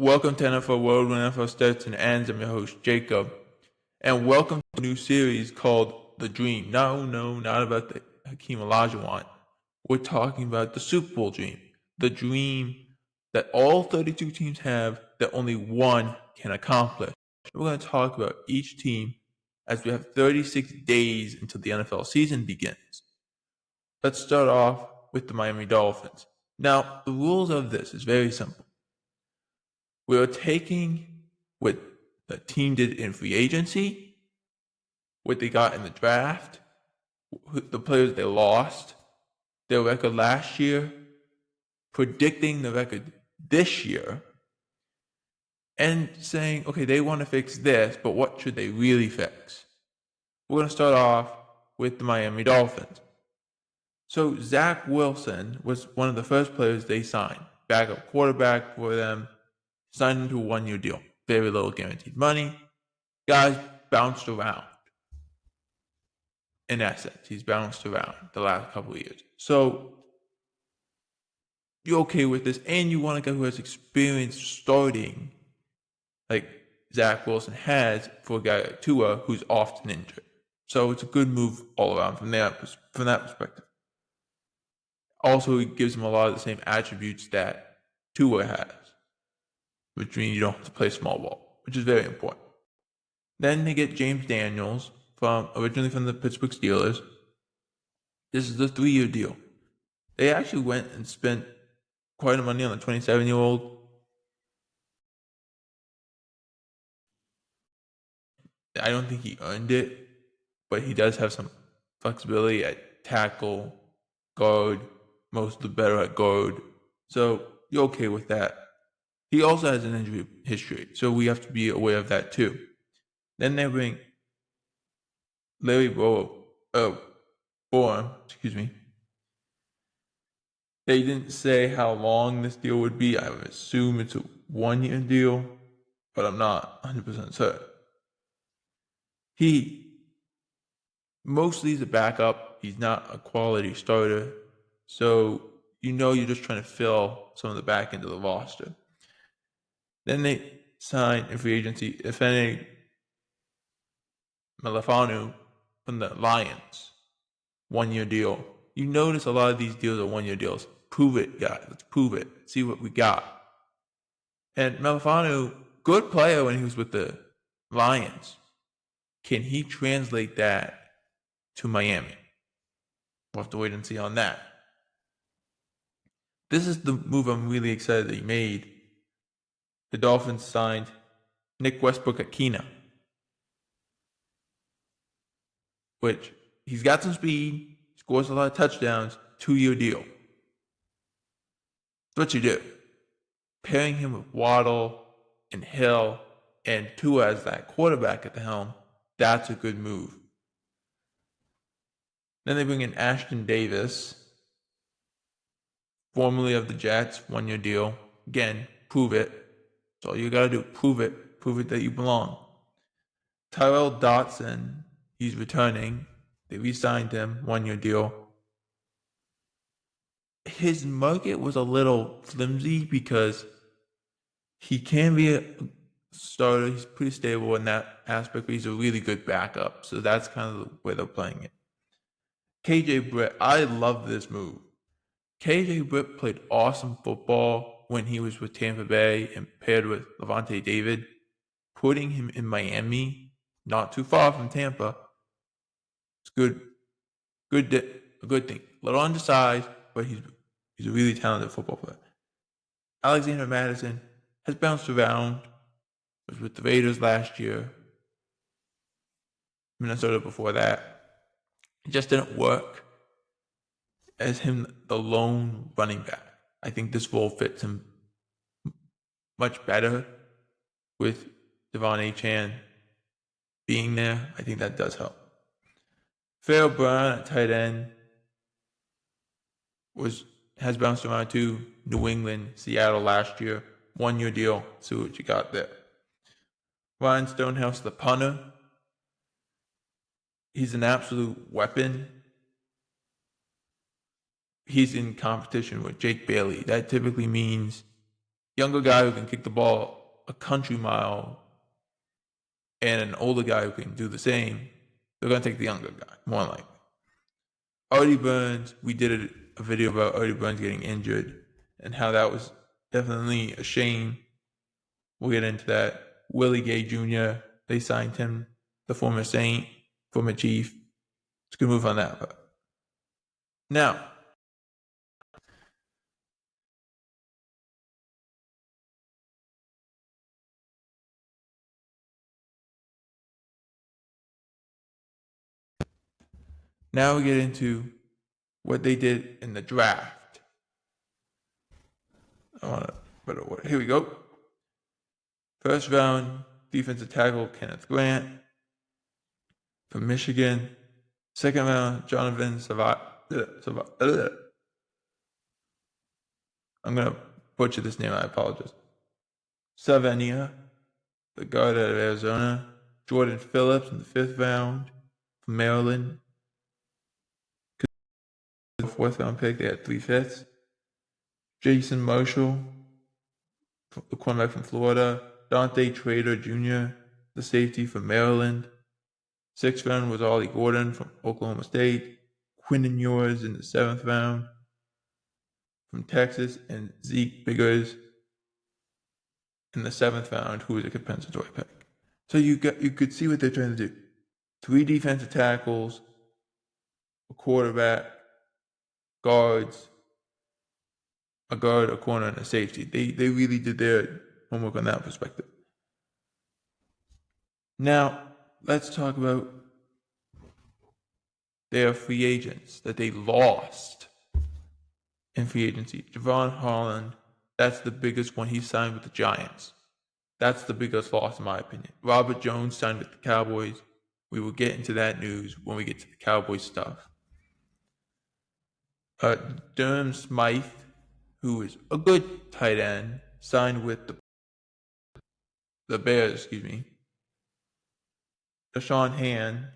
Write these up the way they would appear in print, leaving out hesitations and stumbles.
Welcome to NFL World when NFL starts and ends. I'm your host, Jacob. And welcome to a new series called The Dream. No, not about the Hakeem Olajuwon. We're talking about the Super Bowl dream. The dream that all 32 teams have that only one can accomplish. We're going to talk about each team as we have 36 days until the NFL season begins. Let's start off with the Miami Dolphins. Now, the rules of this is very simple. We are taking what the team did in free agency, what they got in the draft, the players they lost, their record last year, predicting the record this year, and saying, okay, they want to fix this, but what should they really fix? We're going to start off with the Miami Dolphins. So Zach Wilson was one of the first players they signed, backup quarterback for them, signed into a one-year deal. Very little guaranteed money. Guys bounced around. In essence, he's bounced around the last couple of years. So you're okay with this, and you want a guy who has experience starting, like Zach Wilson has, for a guy like Tua, who's often injured. So it's a good move all around from that perspective. Also, it gives him a lot of the same attributes that Tua has, which means you don't have to play small ball, which is very important. Then they get James Daniels, originally from the Pittsburgh Steelers. This is a 3-year deal. They actually went and spent quite a money on the 27-year-old. I don't think he earned it, but he does have some flexibility at tackle, guard, most of the better at guard. So you're okay with that. He also has an injury history, so we have to be aware of that too. Then they bring Larry Borum. They didn't say how long this deal would be. I would assume it's a 1-year deal, but I'm not 100% certain. He mostly is a backup. He's not a quality starter. So you're just trying to fill some of the back end of the roster. Then they sign in free agency, if any, Malafanu from the Lions. 1-year deal. You notice a lot of these deals are 1-year deals. Prove it, guys. Let's prove it. See what we got. And Malafanu, good player when he was with the Lions. Can he translate that to Miami? We'll have to wait and see on that. This is the move I'm really excited that he made. The Dolphins signed Nick Westbrook-Ikhine, which he's got some speed, scores a lot of touchdowns, 2-year deal. That's what you do. Pairing him with Waddle and Hill and Tua as that quarterback at the helm, that's a good move. Then they bring in Ashton Davis, formerly of the Jets, 1-year deal. Again, prove it. That's all you got to do. Prove it. Prove it that you belong. Tyrell Dotson, he's returning. They re-signed him, 1-year deal. His market was a little flimsy because he can be a starter. He's pretty stable in that aspect, but he's a really good backup. So that's kind of the way they're playing it. KJ Britt, I love this move. KJ Britt played awesome football when he was with Tampa Bay and paired with Levante David. Putting him in Miami, not too far from Tampa, it's good. A good thing. A little undersized, but he's a really talented football player. Alexander Madison has bounced around. Was with the Raiders last year. Minnesota before that. It just didn't work as him, the lone running back. I think this role fits him much better with Devon Achane being there. I think that does help. Pharaoh Brown at tight end has bounced around to New England, Seattle last year. 1-year deal. See what you got there. Ryan Stonehouse, the punter. He's an absolute weapon. He's in competition with Jake Bailey. That typically means younger guy who can kick the ball a country mile and an older guy who can do the same, they're going to take the younger guy, more likely. Artie Burns, we did a video about Artie Burns getting injured and how that was definitely a shame. We'll get into that. Willie Gay Jr., they signed him, the former Saint, former Chief. It's a good move on that. But now, we get into what they did in the draft. Here we go. First round, defensive tackle Kenneth Grant from Michigan. Second round, Jonathan I'm going to butcher this name, I apologize. Savania, the guard out of Arizona. Jordan Phillips in the 5th round from Maryland. The 4th round pick, they had 3 fifths. Jason Marshall, the cornerback from Florida. Dante Trader Jr., the safety from Maryland. 6th round was Ollie Gordon from Oklahoma State. Quinnen Ewers in the 7th round from Texas, and Zeke Biggers in the 7th round, who was a compensatory pick. So you could see what they're trying to do. 3 defensive tackles, a quarterback, guards, a guard, a corner, and a safety. They really did their homework on that perspective. Now, let's talk about their free agents that they lost in free agency. Javon Holland, that's the biggest one. He signed with the Giants. That's the biggest loss in my opinion. Robert Jones signed with the Cowboys. We will get into that news when we get to the Cowboys stuff. Durham Smythe, who is a good tight end, signed with the Bears, Deshaun Hand,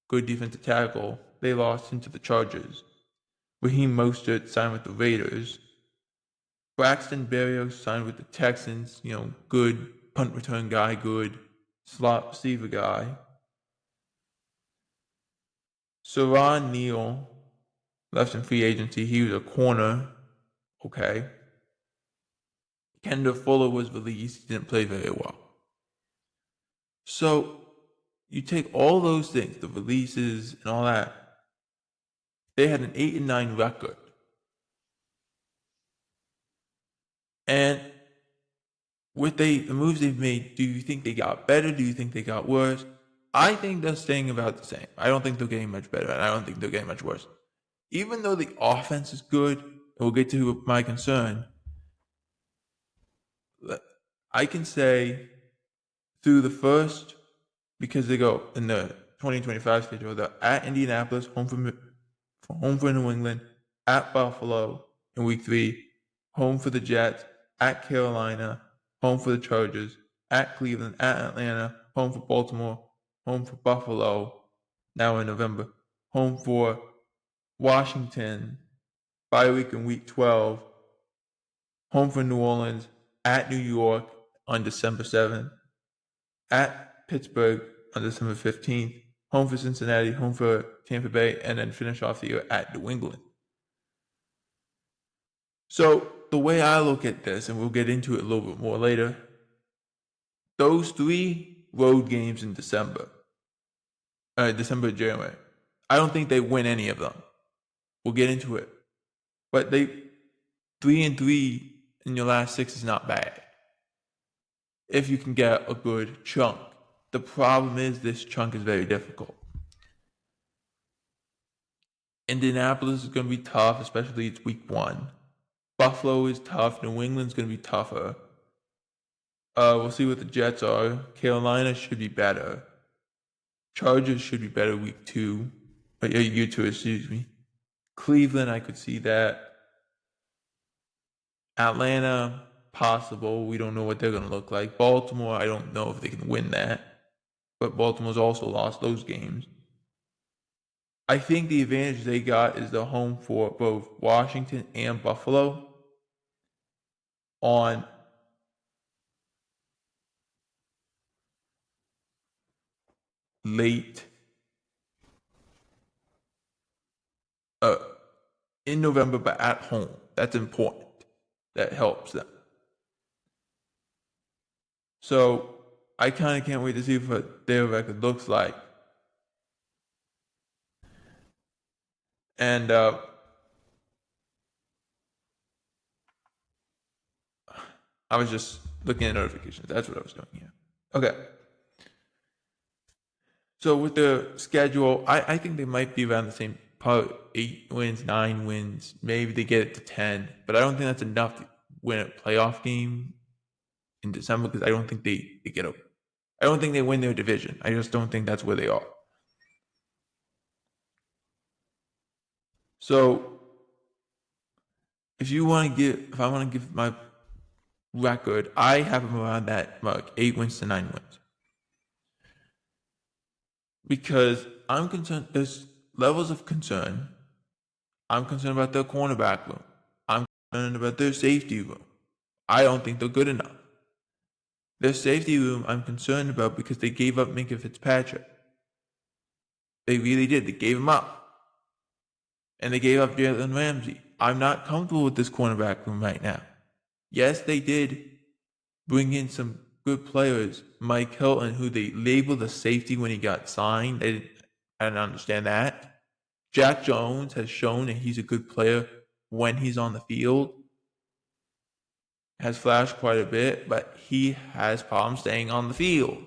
good defensive tackle, they lost him to the Chargers. Raheem Mostert signed with the Raiders. Braxton Berrios signed with the Texans, good punt return guy, good slot receiver guy. Saron Neal left in free agency. He was a corner. Okay. Kendall Fuller was released. He didn't play very well. So you take all those things, the releases and all that. They had an 8-9 record. And with the moves they've made, do you think they got better? Do you think they got worse? I think they're staying about the same. I don't think they're getting much better, and I don't think they're getting much worse. Even though the offense is good, and we'll get to my concern, I can say through the first, because they go in the 2025 schedule, they're at Indianapolis, home for New England, at Buffalo in week 3, home for the Jets, at Carolina, home for the Chargers, at Cleveland, at Atlanta, home for Baltimore, home for Buffalo, now in November, home for Washington, bye week in week 12, home for New Orleans, at New York on December 7th, at Pittsburgh on December 15th, home for Cincinnati, home for Tampa Bay, and then finish off the year at New England. So the way I look at this, and we'll get into it a little bit more later, those 3 road games in December, January, I don't think they win any of them. We'll get into it. But 3-3 in your last 6 is not bad if you can get a good chunk. The problem is this chunk is very difficult. Indianapolis is going to be tough, especially it's week 1. Buffalo is tough. New England's going to be tougher. We'll see what the Jets are. Carolina should be better. Chargers should be better week 2. Year 2, excuse me. Cleveland, I could see that. Atlanta, possible. We don't know what they're going to look like. Baltimore, I don't know if they can win that. But Baltimore's also lost those games. I think the advantage they got is the home for both Washington and Buffalo on late in November, but at home. That's important. That helps them. So I kind of can't wait to see what their record looks like. And I was just looking at notifications. That's what I was doing here. Okay. So with the schedule, I think they might be around the same, probably 8 wins, 9 wins. Maybe they get it to 10. But I don't think that's enough to win a playoff game in December, because I don't think they get a. I don't think they win their division. I just don't think that's where they are. So if I want to give my record, I have them around that mark, 8 wins to 9 wins. Because I'm concerned, there's levels of concern. I'm concerned about their cornerback room. I'm concerned about their safety room. I don't think they're good enough. Their safety room I'm concerned about because they gave up Minka Fitzpatrick. They really did. They gave him up. And they gave up Jalen Ramsey. I'm not comfortable with this cornerback room right now. Yes, they did bring in some good players. Mike Hilton, who they labeled a safety when he got signed. I didn't understand that. Jack Jones has shown that he's a good player when he's on the field. Has flashed quite a bit, but he has problems staying on the field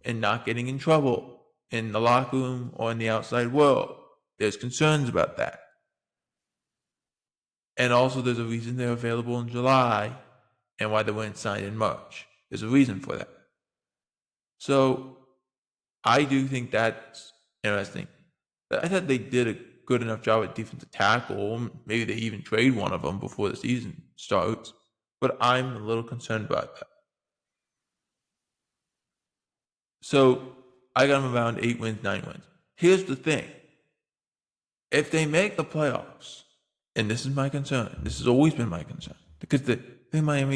and not getting in trouble in the locker room or in the outside world. There's concerns about that. And also there's a reason they're available in July and why they weren't signed in March. There's a reason for that. So I do think that's interesting. I thought they did a good enough job at defensive tackle. Maybe they even trade one of them before the season starts. But I'm a little concerned about that. So I got them around 8 wins, 9 wins. Here's the thing. If they make the playoffs, and this is my concern, this has always been my concern, because the thing Mike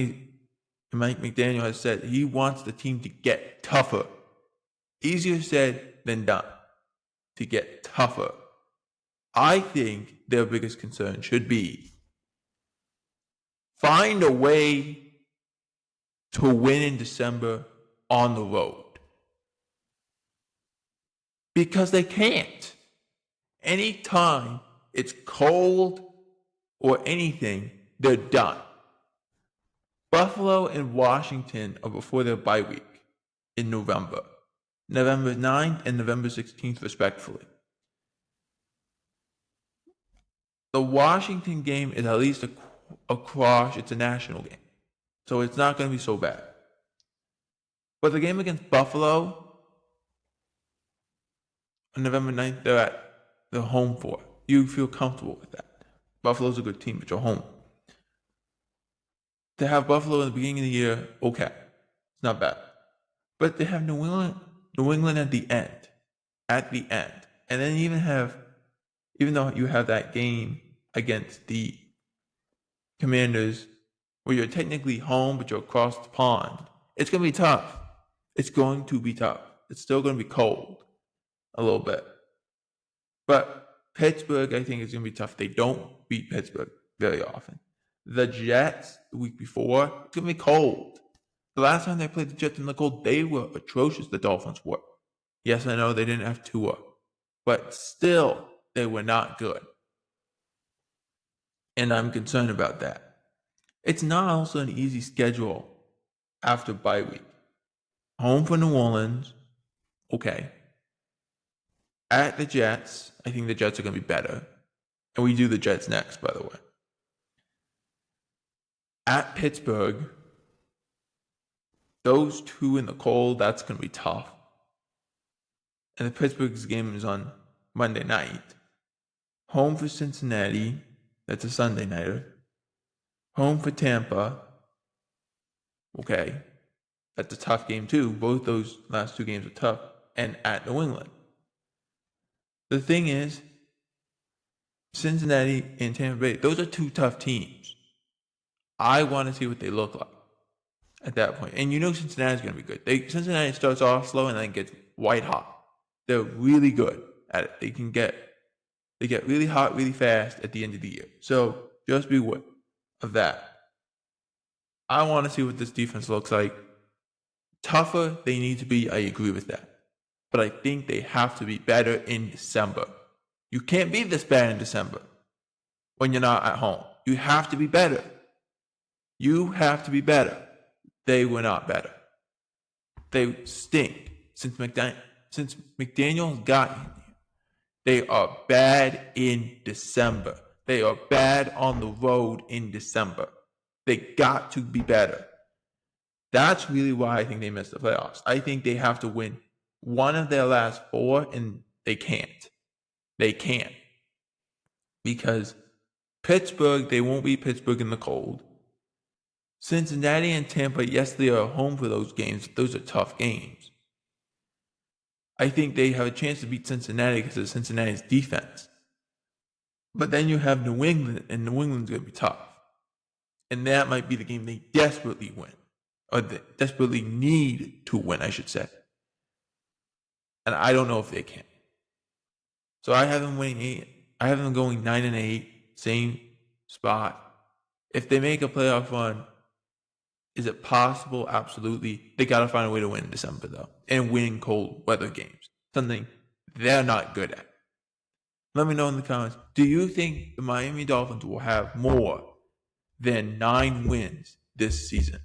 McDaniel has said, he wants the team to get tougher. Easier said than done, to get tougher. I think their biggest concern should be find a way to win in December on the road. Because they can't. Anytime it's cold or anything, they're done. Buffalo and Washington are before their bye week in November. November 9th and November 16th, respectively. The Washington game is at least a crush. It's a national game. So it's not going to be so bad. But the game against Buffalo on November 9th, they're home for it. You feel comfortable with that. Buffalo's a good team, but you're home. To have Buffalo in the beginning of the year, okay. It's not bad. But they have New England at the end. And then even though you have that game against the Commanders, where you're technically home, but you're across the pond, it's going to be tough. It's going to be tough. It's still going to be cold a little bit. But Pittsburgh, I think, is going to be tough. They don't beat Pittsburgh very often. The Jets, the week before, it's going to be cold. The last time they played the Jets in the cold, they were atrocious, the Dolphins were. Yes, I know they didn't have Tua, but still, they were not good. And I'm concerned about that. It's not also an easy schedule after bye week. Home for New Orleans, okay. At the Jets, I think the Jets are going to be better. And we do the Jets next, by the way. At Pittsburgh, those two in the cold, that's going to be tough. And the Pittsburgh's game is on Monday night. Home for Cincinnati, that's a Sunday nighter. Home for Tampa, okay. That's a tough game too. Both those last two games are tough. And at New England. The thing is, Cincinnati and Tampa Bay, those are two tough teams. I want to see what they look like at that point. And you know Cincinnati's going to be good. Cincinnati starts off slow and then gets white hot. They're really good at it. They get really hot really fast at the end of the year. So just be aware of that. I want to see what this defense looks like. Tougher they need to be, I agree with that. But I think they have to be better in December. You can't be this bad in December when you're not at home. You have to be better. You have to be better. They were not better. They stink since McDaniel got in here. They are bad in December. They are bad on the road in December. They got to be better. That's really why I think they missed the playoffs. I think they have to win one of their last 4, and they can't. They can't. Because Pittsburgh, they won't beat Pittsburgh in the cold. Cincinnati and Tampa, yes, they are home for those games. Those are tough games. I think they have a chance to beat Cincinnati because of Cincinnati's defense. But then you have New England, and New England's going to be tough. And that might be the game they desperately win. Or they desperately need to win, I should say. And I don't know if they can. So I have them winning 8. I have them going 9-8, same spot. If they make a playoff run, is it possible? Absolutely. They got to find a way to win in December, though, and win cold weather games, something they're not good at. Let me know in the comments. Do you think the Miami Dolphins will have more than 9 wins this season?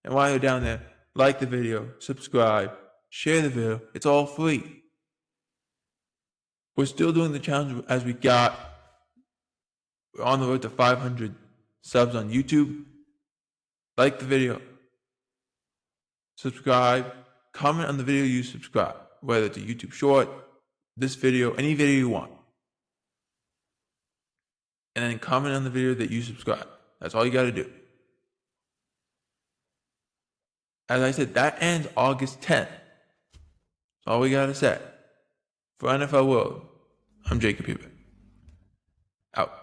And while you're down there, like the video, subscribe, share the video. It's all free. We're still doing the challenge as we're on the road to 500 subs on YouTube. Like the video, subscribe, comment on the video you subscribe, whether it's a YouTube short, this video, any video you want. And then comment on the video that you subscribe. That's all you got to do. As I said, that ends August 10th. That's all we got to say. For NFL World, I'm Jacob Huber. Out.